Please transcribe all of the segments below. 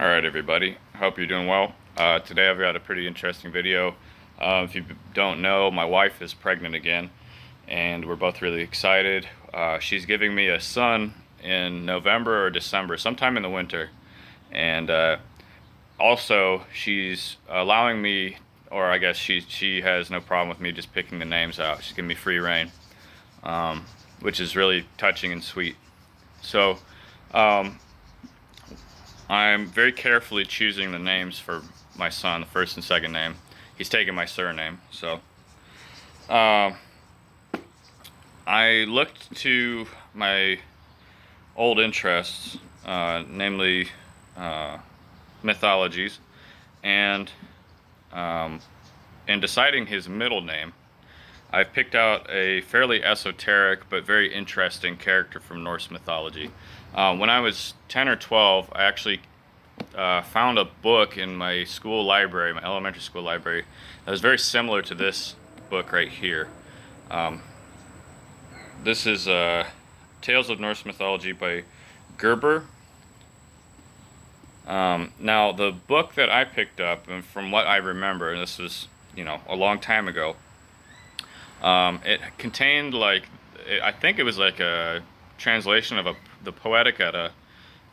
Alright everybody, hope you're doing well. Today I've got a pretty interesting video. If you don't know, my wife is pregnant again, and we're both really excited. She's giving me a son in November or December, sometime in the winter. And also she's allowing me, or I guess she has no problem with me just picking the names out. She's giving me free reign, which is really touching and sweet. So, I'm very carefully choosing the names for my son, the first and second name. He's taking my surname, so I looked to my old interests, namely mythologies, and in deciding his middle name, I've picked out a fairly esoteric but very interesting character from Norse mythology. When I was 10 or 12, I actually found a book in my school library, my elementary school library, that was very similar to this book right here. This is Tales of Norse Mythology by Gerber. Now, the book that I picked up, and from what I remember, and this was, a long time ago, it contained I think it was like a translation of the Poetic Edda,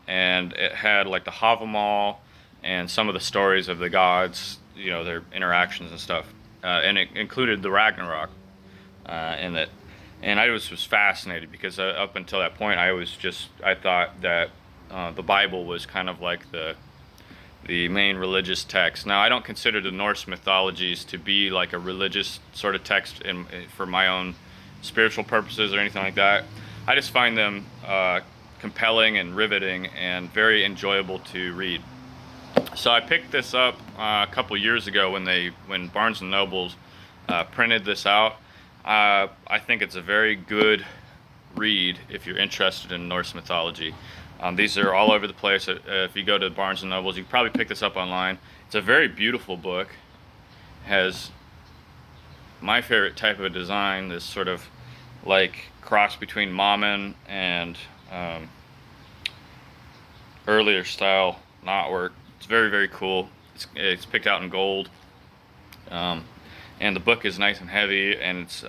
and it had like the Havamal and some of the stories of the gods, their interactions and stuff, and it included the Ragnarok in it. And I was fascinated because up until that point, I thought that the Bible was kind of like the main religious text. Now, I don't consider the Norse mythologies to be like a religious sort of text for my own spiritual purposes or anything like that. I just find them compelling and riveting and very enjoyable to read. So I picked this up a couple years ago when Barnes and Nobles printed this out. I think it's a very good read if you're interested in Norse mythology. These are all over the place. If you go to Barnes and Nobles, you can probably pick this up online. It's a very beautiful book. It has my favorite type of design, this sort of like cross between Mammon and earlier style knotwork. It's very, very cool. It's picked out in gold, and the book is nice and heavy, and its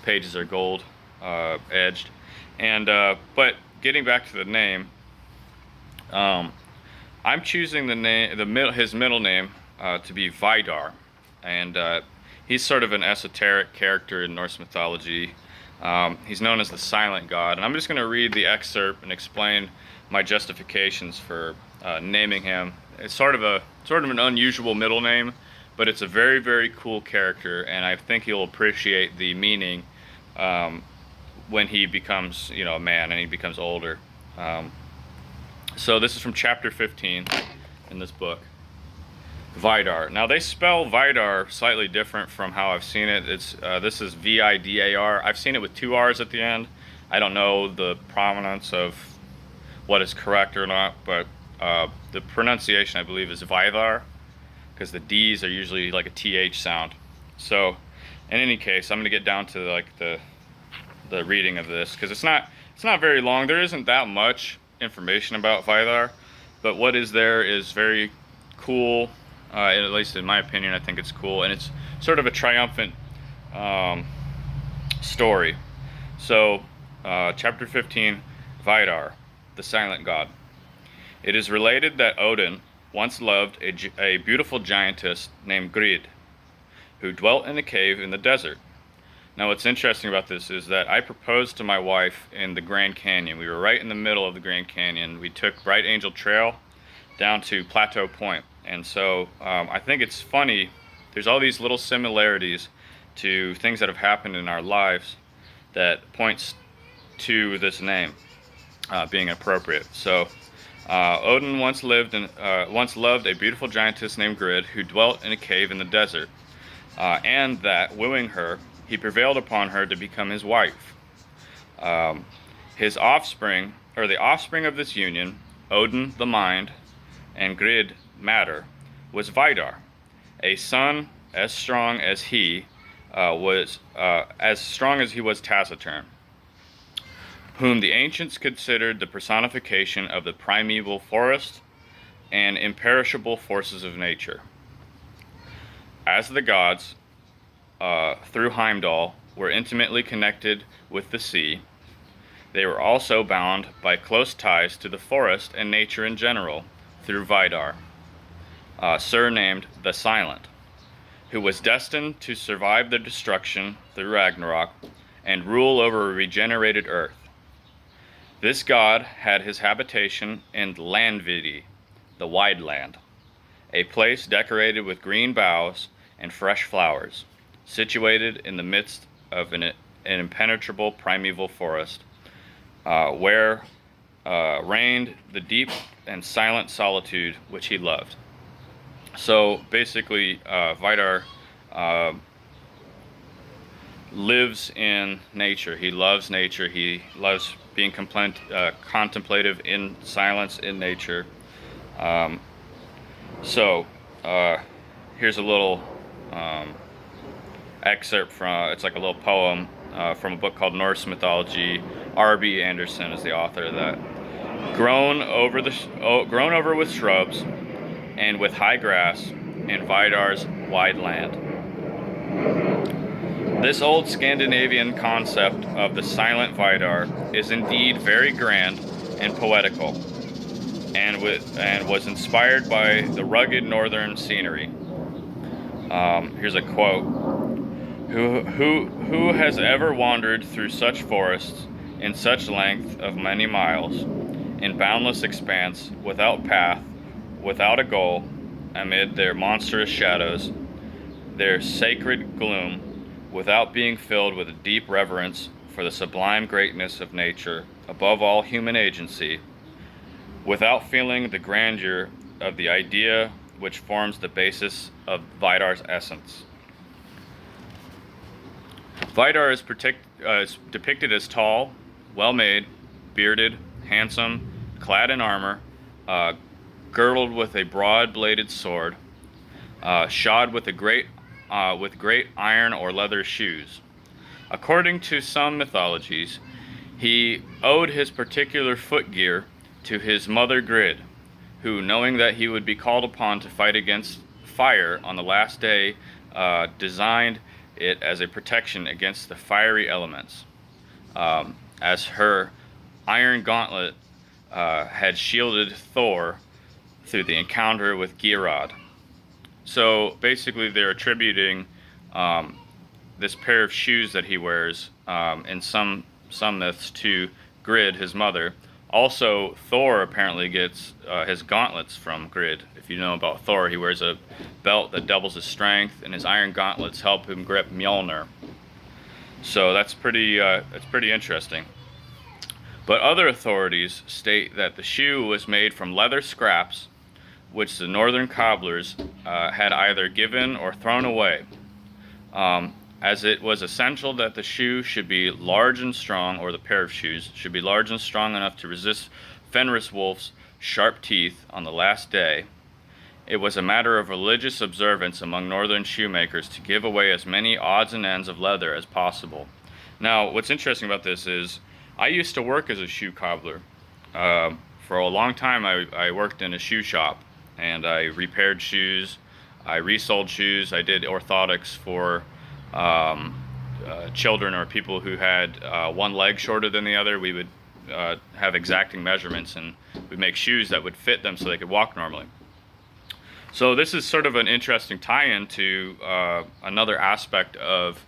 pages are gold edged. And but getting back to the name, I'm choosing his middle name to be Vidar, and he's sort of an esoteric character in Norse mythology. He's known as the Silent God, and I'm just going to read the excerpt and explain my justifications for naming him. It's sort of an unusual middle name, but it's a very, very cool character, and I think you'll appreciate the meaning when he becomes, a man and he becomes older. So this is from chapter 15 in this book. Vidar. Now, they spell Vidar slightly different from how I've seen it. This is Vidar. I've seen it with two R's at the end. I don't know the provenance of what is correct or not, but the pronunciation, I believe, is Vidar, because the D's are usually like a TH sound. So, in any case, I'm going to get down to like the reading of this, because it's not very long. There isn't that much information about Vidar, but what is there is very cool. At least in my opinion, I think it's cool, and it's sort of a triumphant story. So, chapter 15, Vidar, the Silent God. It is related that Odin once loved a beautiful giantess named Grid, who dwelt in a cave in the desert. Now, what's interesting about this is that I proposed to my wife in the Grand Canyon. We were right in the middle of the Grand Canyon. We took Bright Angel Trail down to Plateau Point. And so I think it's funny, there's all these little similarities to things that have happened in our lives that points to this name being appropriate. So Odin once loved a beautiful giantess named Grid, who dwelt in a cave in the desert, and that, wooing her, he prevailed upon her to become his wife. His offspring, or the offspring of this union, Odin the mind, and Grid matter, was Vidar, a son as strong as he was taciturn, whom the ancients considered the personification of the primeval forest, and imperishable forces of nature. As the gods, through Heimdall, were intimately connected with the sea, they were also bound by close ties to the forest and nature in general through Vidar, surnamed the Silent, who was destined to survive the destruction through Ragnarok and rule over a regenerated earth. This god had his habitation in Landvidi, the Wide Land, a place decorated with green boughs and fresh flowers, situated in the midst of an impenetrable primeval forest, where reigned the deep and silent solitude which he loved. So basically, Vidar lives in nature. He loves nature. He loves being contemplative in silence in nature. Here's a little excerpt from, it's like a little poem from a book called Norse Mythology. R.B. Anderson is the author of that. Grown over with shrubs and with high grass in Vidar's wide land. This old Scandinavian concept of the silent Vidar is indeed very grand and poetical, and was inspired by the rugged northern scenery. Here's a quote: Who has ever wandered through such forests in such length of many miles, in boundless expanse, without path, without a goal, amid their monstrous shadows, their sacred gloom, without being filled with a deep reverence for the sublime greatness of nature above all human agency, without feeling the grandeur of the idea which forms the basis of Vidar's essence. Vidar is depicted as tall, well-made, bearded, handsome, clad in armor, girdled with a broad-bladed sword, shod with great iron or leather shoes. According to some mythologies, he owed his particular footgear to his mother Grid, who, knowing that he would be called upon to fight against fire on the last day, designed it as a protection against the fiery elements, as her iron gauntlet had shielded Thor through the encounter with Geirrod. So basically they're attributing this pair of shoes that he wears in some myths to Grid, his mother. Also, Thor apparently gets his gauntlets from Grid. If you know about Thor, he wears a belt that doubles his strength, and his iron gauntlets help him grip Mjolnir. So that's pretty interesting. But other authorities state that the shoe was made from leather scraps, which the northern cobblers had either given or thrown away, as it was essential that the shoe should be large and strong, or the pair of shoes should be large and strong enough to resist Fenris Wolf's sharp teeth on the last day. It was a matter of religious observance among northern shoemakers to give away as many odds and ends of leather as possible. Now, what's interesting about this is I used to work as a shoe cobbler. For a long time, I worked in a shoe shop, and I repaired shoes, I resold shoes, I did orthotics for children or people who had one leg shorter than the other. We would have exacting measurements, and we'd make shoes that would fit them so they could walk normally. So this is sort of an interesting tie-in to another aspect of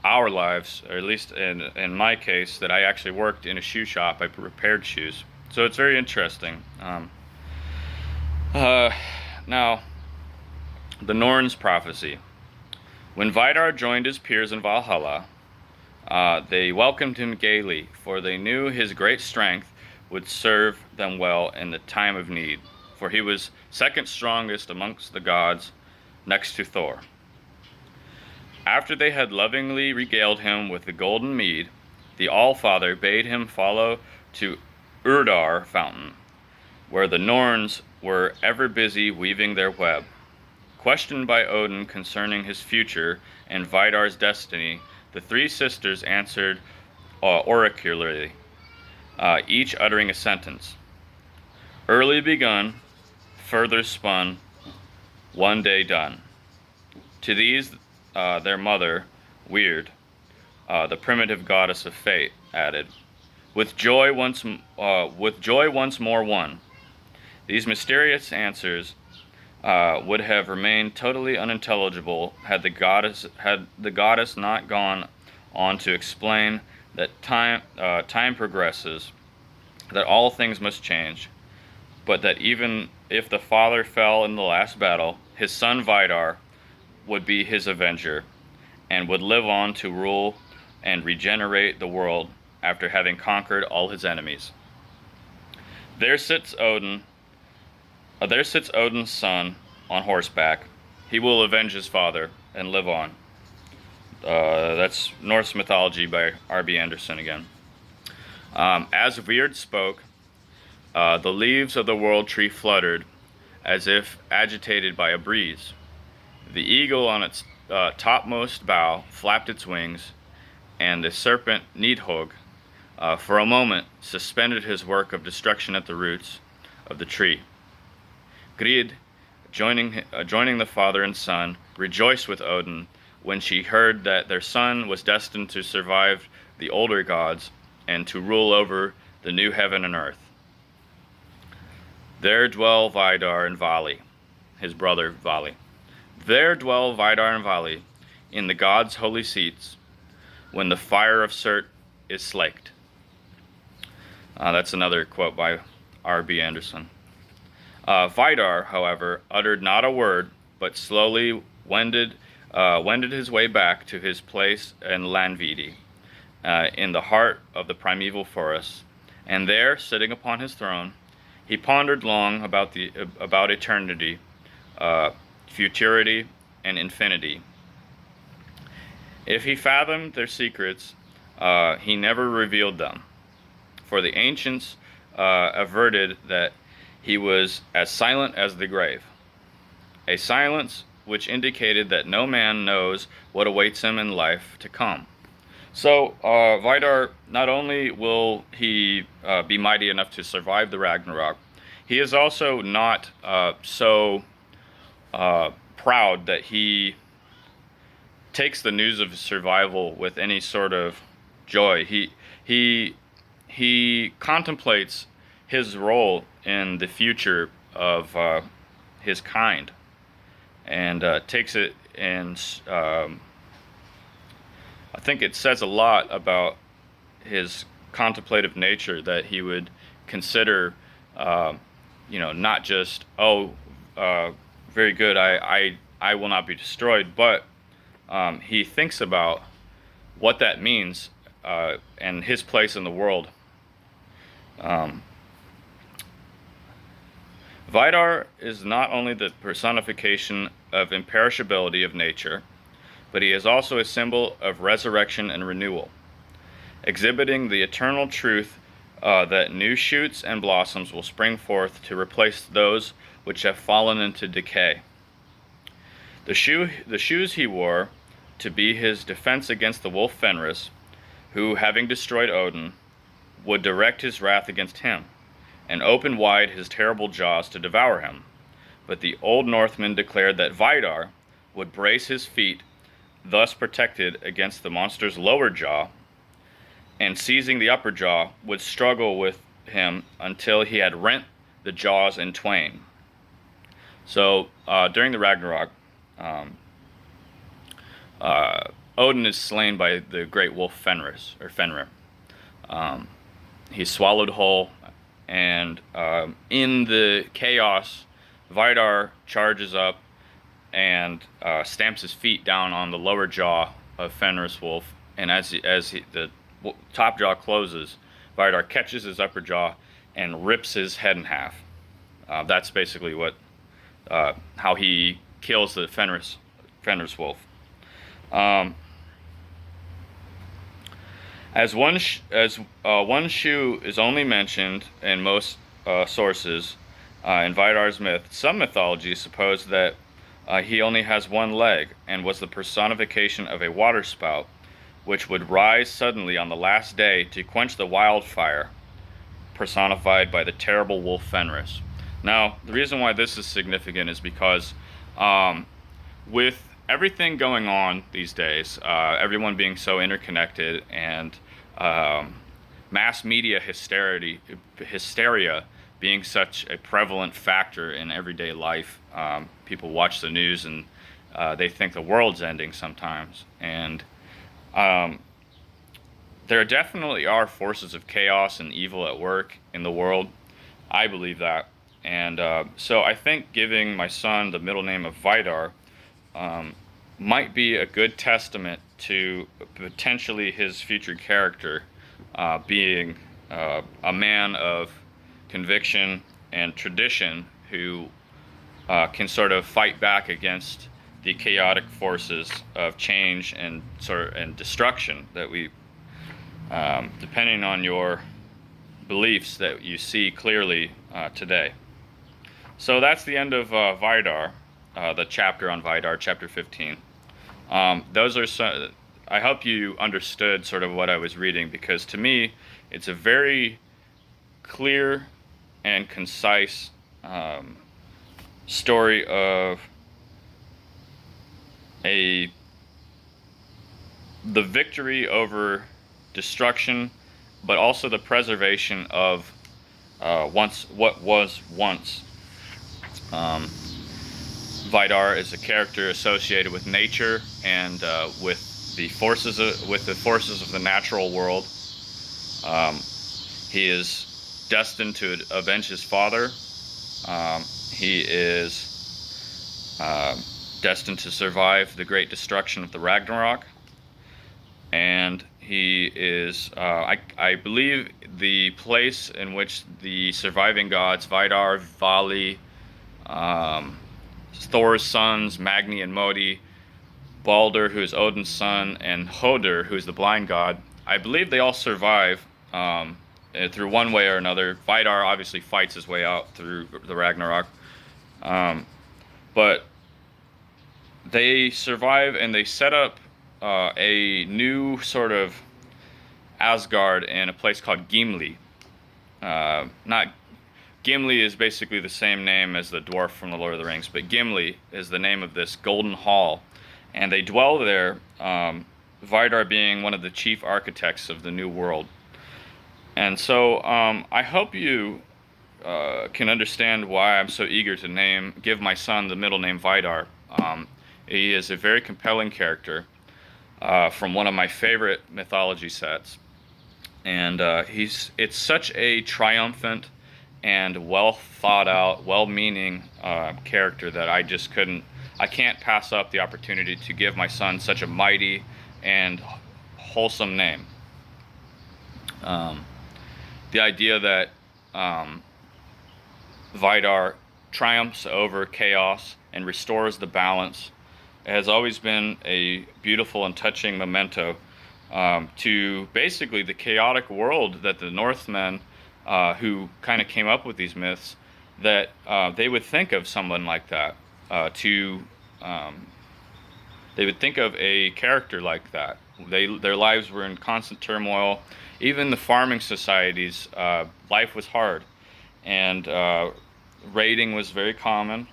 our lives, or at least in my case, that I actually worked in a shoe shop. I repaired shoes. So it's very interesting. Now, the Norns prophecy. When Vidar joined his peers in Valhalla, they welcomed him gaily, for they knew his great strength would serve them well in the time of need, for he was second strongest amongst the gods, next to Thor. After they had lovingly regaled him with the golden mead, the Allfather bade him follow to Urdar fountain, where the Norns were ever busy weaving their web. Questioned by Odin concerning his future and Vidar's destiny, the three sisters answered oracularly, each uttering a sentence. Early begun, further spun, one day done. To these, their mother, Weird, the primitive goddess of fate, added, with joy once more won. These mysterious answers would have remained totally unintelligible had the goddess not gone on to explain that time progresses, that all things must change, but that even if the father fell in the last battle, his son Vidar would be his avenger, and would live on to rule and regenerate the world after having conquered all his enemies. There sits Odin's son on horseback. He will avenge his father and live on. That's Norse Mythology by R.B. Anderson again. As Weird spoke, the leaves of the world tree fluttered as if agitated by a breeze. The eagle on its topmost bough flapped its wings, and the serpent Nidhogg, for a moment, suspended his work of destruction at the roots of the tree. Grid, joining the father and son, rejoiced with Odin when she heard that their son was destined to survive the older gods and to rule over the new heaven and earth. There dwell Vidar and Vali, his brother Vali. There dwell Vidar and Vali in the gods' holy seats when the fire of Surt is slaked. That's another quote by R.B. Anderson. Vidar, however, uttered not a word, but slowly wended his way back to his place in Landvidi, in the heart of the primeval forest, and there, sitting upon his throne, he pondered long about eternity, futurity, and infinity. If he fathomed their secrets, he never revealed them, for the ancients averted that he was as silent as the grave, a silence which indicated that no man knows what awaits him in life to come. So Vidar, not only will he be mighty enough to survive the Ragnarok, he is also not so proud that he takes the news of his survival with any sort of joy. He contemplates his role in the future of his kind, and takes it, and I think it says a lot about his contemplative nature that he would consider, not just, very good, I will not be destroyed, but he thinks about what that means and his place in the world. Vidar is not only the personification of imperishability of nature, but he is also a symbol of resurrection and renewal, exhibiting the eternal truth that new shoots and blossoms will spring forth to replace those which have fallen into decay. The shoes he wore to be his defense against the wolf Fenris, who, having destroyed Odin, would direct his wrath against him, and open wide his terrible jaws to devour him. But the old Northmen declared that Vidar would brace his feet, thus protected against the monster's lower jaw, and seizing the upper jaw, would struggle with him until he had rent the jaws in twain. So during the Ragnarok, Odin is slain by the great wolf Fenris, or Fenrir. He's swallowed whole, and in the chaos, Vidar charges up and stamps his feet down on the lower jaw of Fenris wolf, and as the top jaw closes, Vidar catches his upper jaw and rips his head in half. That's basically how he kills the Fenris wolf. As one shoe is only mentioned in most sources in Vidar's myth, some mythologies suppose that he only has one leg and was the personification of a water spout, which would rise suddenly on the last day to quench the wildfire personified by the terrible wolf Fenris. Now, the reason why this is significant is because um, with everything going on these days, everyone being so interconnected and um, mass media hysteria being such a prevalent factor in everyday life, people watch the news and they think the world's ending sometimes. And um, there definitely are forces of chaos and evil at work in the world. I believe that. And so I think giving my son the middle name of Vidar um, might be a good testament to potentially his future character being a man of conviction and tradition who can sort of fight back against the chaotic forces of change and and destruction that we, depending on your beliefs, that you see clearly today. So that's the end of Vidar, the chapter on Vidar, chapter 15. Those are some, I hope you understood sort of what I was reading, because to me, it's a very clear and concise story of the victory over destruction, but also the preservation of what was once. Vidar is a character associated with nature and with the forces of the natural world. He is destined to avenge his father. He is destined to survive the great destruction of the Ragnarok. And he is, I believe, the place in which the surviving gods, Vidar, Vali, Thor's sons, Magni and Modi, Balder, who is Odin's son, and Hoder, who is the blind god, I believe they all survive through one way or another. Vidar obviously fights his way out through the Ragnarok. But they survive and they set up a new sort of Asgard in a place called Gimli. Not Gimli is basically the same name as the dwarf from the Lord of the Rings, but Gimli is the name of this golden hall, and they dwell there, Vidar being one of the chief architects of the new world. And so I hope you can understand why I'm so eager to give my son the middle name Vidar. He is a very compelling character from one of my favorite mythology sets, and it's such a triumphant and well thought out, well-meaning character that I can't pass up the opportunity to give my son such a mighty and wholesome name. The idea that Vidar triumphs over chaos and restores the balance has always been a beautiful and touching memento to basically the chaotic world that the Northmen, who kind of came up with these myths, that they would think of someone like that, they would think of a character like that. Their lives were in constant turmoil. Even the farming societies, life was hard, and raiding was very common.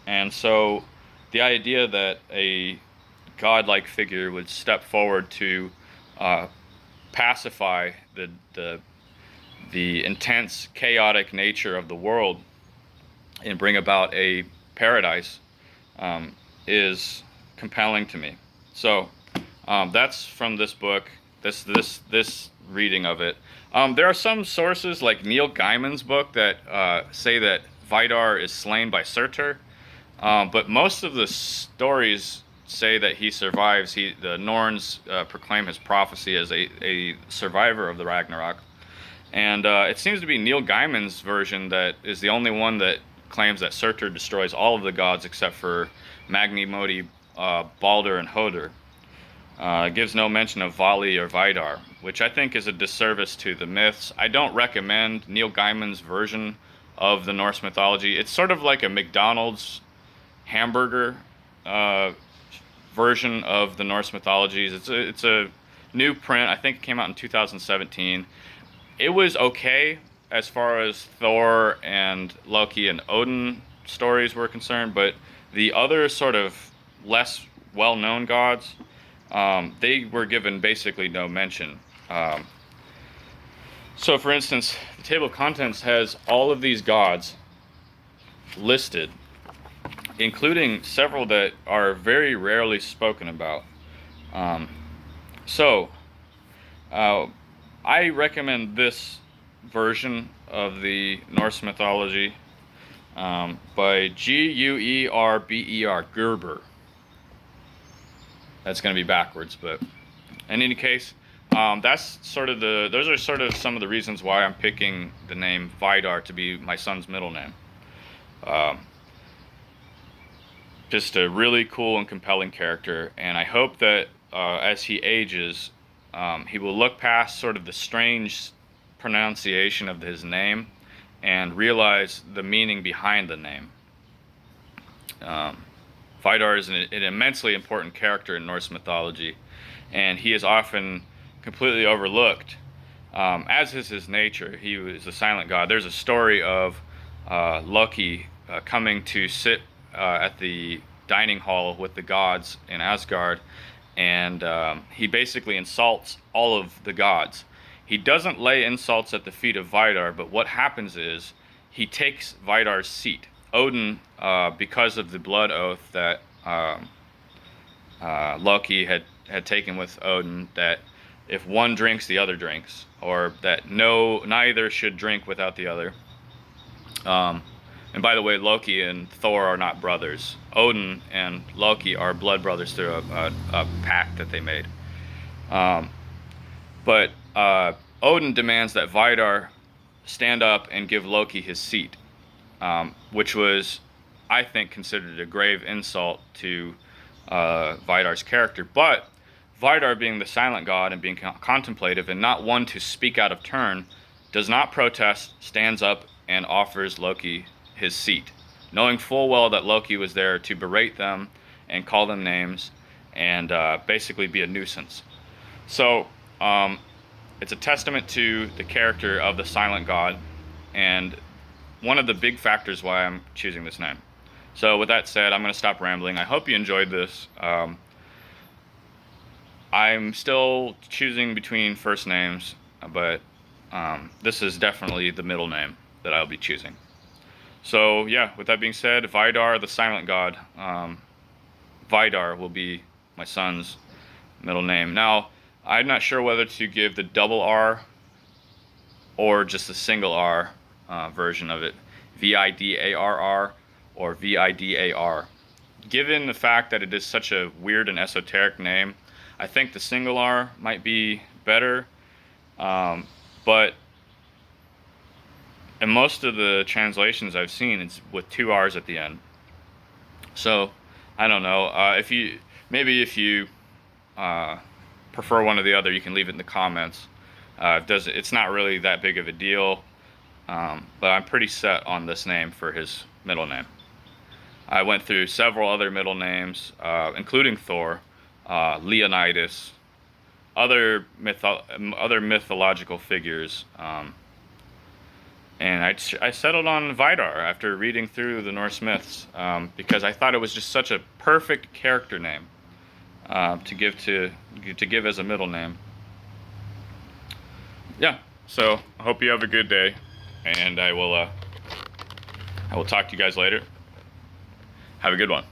And so the idea that a godlike figure would step forward to pacify the intense, chaotic nature of the world and bring about a paradise is compelling to me. So that's from this book, this reading of it. There are some sources like Neil Gaiman's book that say that Vidar is slain by Surtur, but most of the stories say that he survives. The Norns proclaim his prophecy as a survivor of the Ragnarok. And it seems to be Neil Gaiman's version that is the only one that claims that Surtur destroys all of the gods except for Magni, Modi, Balder, and Hoder. It gives no mention of Vali or Vidar, which I think is a disservice to the myths. I don't recommend Neil Gaiman's version of the Norse mythology. It's sort of like a McDonald's hamburger version of the Norse mythologies. It's a new print. I think it came out in 2017. It was okay. as far as Thor and Loki and Odin stories were concerned, but the other sort of less well-known gods, they were given basically no mention. So, for instance, the table of contents has all of these gods listed, including several that are very rarely spoken about. So, I recommend this version of the Norse mythology by Guerber, Gerber. That's going to be backwards, but in any case, those are sort of some of the reasons why I'm picking the name Vidar to be my son's middle name. Just a really cool and compelling character, and I hope that as he ages, he will look past sort of the strange pronunciation of his name and realize the meaning behind the name. Vidar is an immensely important character in Norse mythology, and he is often completely overlooked, as is his nature. He was a silent god. There's a story of Loki coming to sit at the dining hall with the gods in Asgard, and he basically insults all of the gods. He doesn't lay insults at the feet of Vidar, but what happens is he takes Vidar's seat. Odin, because of the blood oath that Loki had taken with Odin, that if one drinks, the other drinks, or that neither should drink without the other. And by the way, Loki and Thor are not brothers. Odin and Loki are blood brothers through a pact that they made. But Odin demands that Vidar stand up and give Loki his seat, which was, I think, considered a grave insult to Vidar's character. But Vidar, being the silent god and being contemplative and not one to speak out of turn, does not protest, stands up, and offers Loki his seat, knowing full well that Loki was there to berate them and call them names and basically be a nuisance. So it's a testament to the character of the silent god, and one of the big factors why I'm choosing this name. So with that said, I'm going to stop rambling. I hope you enjoyed this. I'm still choosing between first names, but this is definitely the middle name that I'll be choosing. So yeah, with that being said, Vidar, the silent god, Vidar will be my son's middle name. Now, I'm not sure whether to give the double R or just the single R version of it, Vidarr or Vidar. Given the fact that it is such a weird and esoteric name, I think the single R might be better, but in most of the translations I've seen, it's with two R's at the end. So I don't know. If you prefer one or the other, you can leave it in the comments. It's not really that big of a deal, but I'm pretty set on this name for his middle name. I went through several other middle names, including Thor, Leonidas, other mythological figures, and I settled on Vidar after reading through the Norse myths, because I thought it was just such a perfect character name to give as a middle name. Yeah, so I hope you have a good day, and I will talk to you guys later. Have a good one.